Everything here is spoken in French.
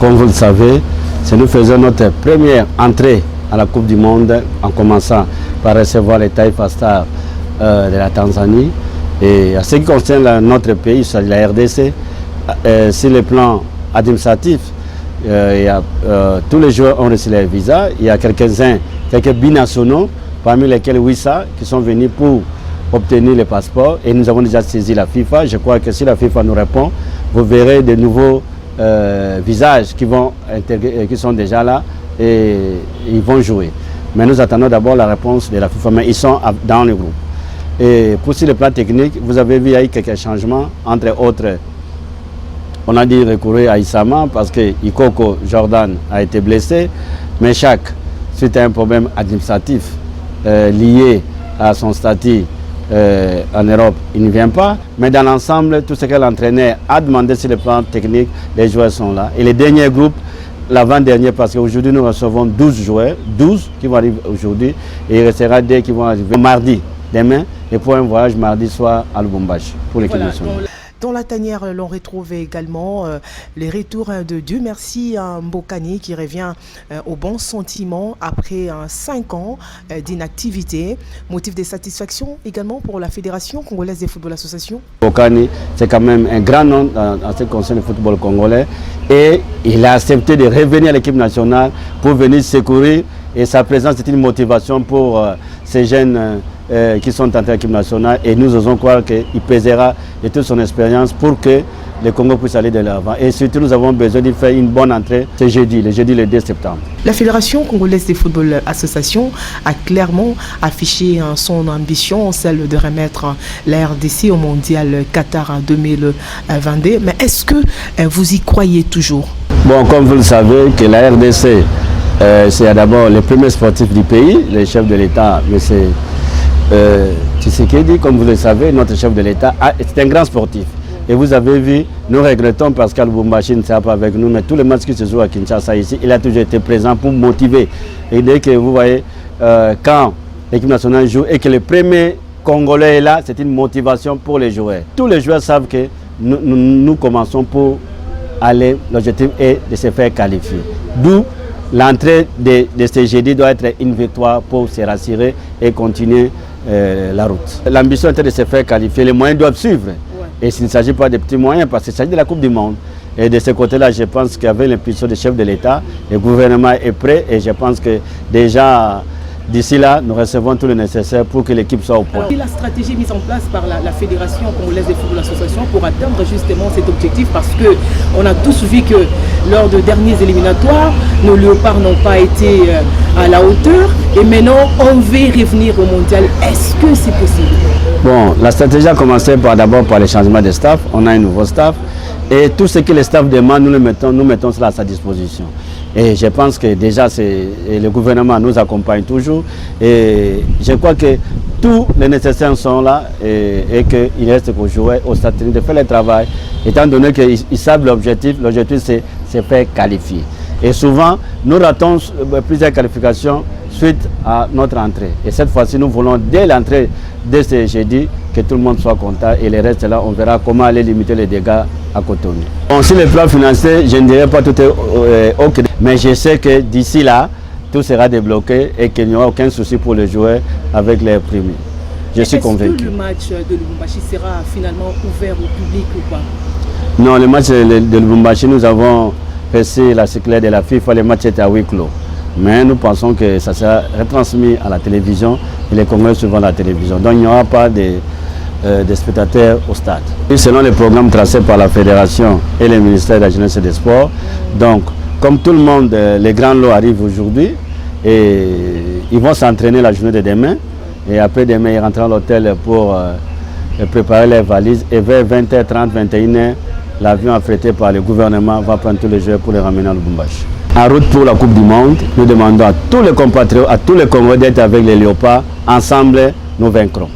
comme vous le savez, nous faisons notre première entrée à la Coupe du Monde en commençant par recevoir les Taifa Stars de la Tanzanie. Et à ce qui concerne notre pays, c'est la RDC, sur le plan administratif, tous les joueurs ont reçu les visas. Il y a quelques binationaux, parmi lesquels Wissa, qui sont venus pour obtenir les passeports. Et nous avons déjà saisi la FIFA. Je crois que si la FIFA nous répond, vous verrez de nouveaux visages qui sont déjà là et ils vont jouer. Mais nous attendons d'abord la réponse de la FIFA, mais ils sont dans le groupe. Et pour sur le plan technique, vous avez vu, il y a eu quelques changements, entre autres, on a dit recourir à Issama parce que Ikoko Jordan a été blessé, mais chaque, suite à un problème administratif lié à son statut en Europe, il ne vient pas. Mais dans l'ensemble, tout ce que l'entraîneur a demandé sur le plan technique, les joueurs sont là. Et les derniers groupes, l'avant-dernier, parce qu'aujourd'hui nous recevons 12 joueurs, 12 qui vont arriver aujourd'hui, et il restera 2 qui vont arriver mardi, demain, et pour un voyage mardi soir à Lubumbashi, pour l'équipe nationale. Dans la tanière, l'on retrouve également les retours de Dieu merci à Mbokani qui revient au bon sentiment après 5 ans d'inactivité. Motif de satisfaction également pour la Fédération congolaise de football association. Mbokani, c'est quand même un grand nom en ce qui concerne le football congolais et il a accepté de revenir à l'équipe nationale pour venir secourir et sa présence est une motivation pour ces jeunes qui sont entrés à l'équipe nationale et nous osons croire qu'il pèsera de toute son expérience pour que le Congo puisse aller de l'avant. Et surtout, nous avons besoin de faire une bonne entrée ce jeudi, le 2 septembre. La Fédération congolaise de football association a clairement affiché son ambition, celle de remettre la RDC au mondial Qatar 2022. Mais est-ce que vous y croyez toujours? Bon, comme vous le savez, que la RDC, c'est d'abord le premier sportif du pays, le chef de l'État, mais c'est Tshisekedi, comme vous le savez, notre chef de l'État, c'est un grand sportif. Et vous avez vu, nous regrettons parce qu'à Lubumbashi ne sera pas avec nous, mais tous les matchs qui se jouent à Kinshasa ici, il a toujours été présent pour motiver. Et dès que vous voyez, quand l'équipe nationale joue et que le premier Congolais est là, c'est une motivation pour les joueurs. Tous les joueurs savent que nous commençons pour aller, l'objectif est de se faire qualifier. D'où l'entrée de ce jeudi doit être une victoire pour se rassurer et continuer la route. L'ambition était de se faire qualifier, les moyens doivent suivre. Ouais. Et s'il ne s'agit pas de petits moyens, parce qu'il s'agit de la Coupe du Monde. Et de ce côté-là, je pense qu'avec l'impulsion du chef de l'État, le gouvernement est prêt et je pense que déjà d'ici là, nous recevons tout le nécessaire pour que l'équipe soit au point. Alors, la stratégie mise en place par la Fédération congolaise de football association pour atteindre justement cet objectif, parce qu'on a tous vu que lors de derniers éliminatoires, nos léopards n'ont pas été à la hauteur et maintenant on veut revenir au mondial. Est-ce que c'est possible? Bon, la stratégie a commencé d'abord par le changement de staff. On a un nouveau staff et tout ce que le staff demande, nous mettons cela à sa disposition. Et je pense que déjà le gouvernement nous accompagne toujours et je crois que tous les nécessaires sont là et qu'il reste qu'aux joueurs, aux statistiques de faire le travail, étant donné qu'ils savent l'objectif c'est se faire qualifier. Et souvent, nous ratons plusieurs qualifications suite à notre entrée. Et cette fois-ci, nous voulons dès l'entrée de ce jeudi que tout le monde soit content et le reste là, on verra comment aller limiter les dégâts à Cotonou. Bon, sur le plan financier, je ne dirais pas tout est OK, mais je sais que d'ici là, tout sera débloqué et qu'il n'y aura aucun souci pour les joueurs avec les primes. Je suis convaincu. Est-ce que le match de Lubumbashi sera finalement ouvert au public ou pas? Non, le match de Lubumbashi, nous avons reçu la circulaire de la FIFA, le match était à huis clos. Mais nous pensons que ça sera retransmis à la télévision et les Congolais suivant la télévision. Donc il n'y aura pas de spectateurs au stade. Et selon les programmes tracés par la Fédération et le ministère de la Jeunesse et des Sports, donc comme tout le monde, les grands lots arrivent aujourd'hui et ils vont s'entraîner la journée de demain et après demain ils rentrent à l'hôtel pour préparer les valises et vers 20h30, 21h, l'avion affrété par le gouvernement va prendre tous les joueurs pour les ramener à Lubumbashi. En route pour la Coupe du Monde, nous demandons à tous les compatriotes, à tous les Congolais d'être avec les léopards. Ensemble, nous vaincrons.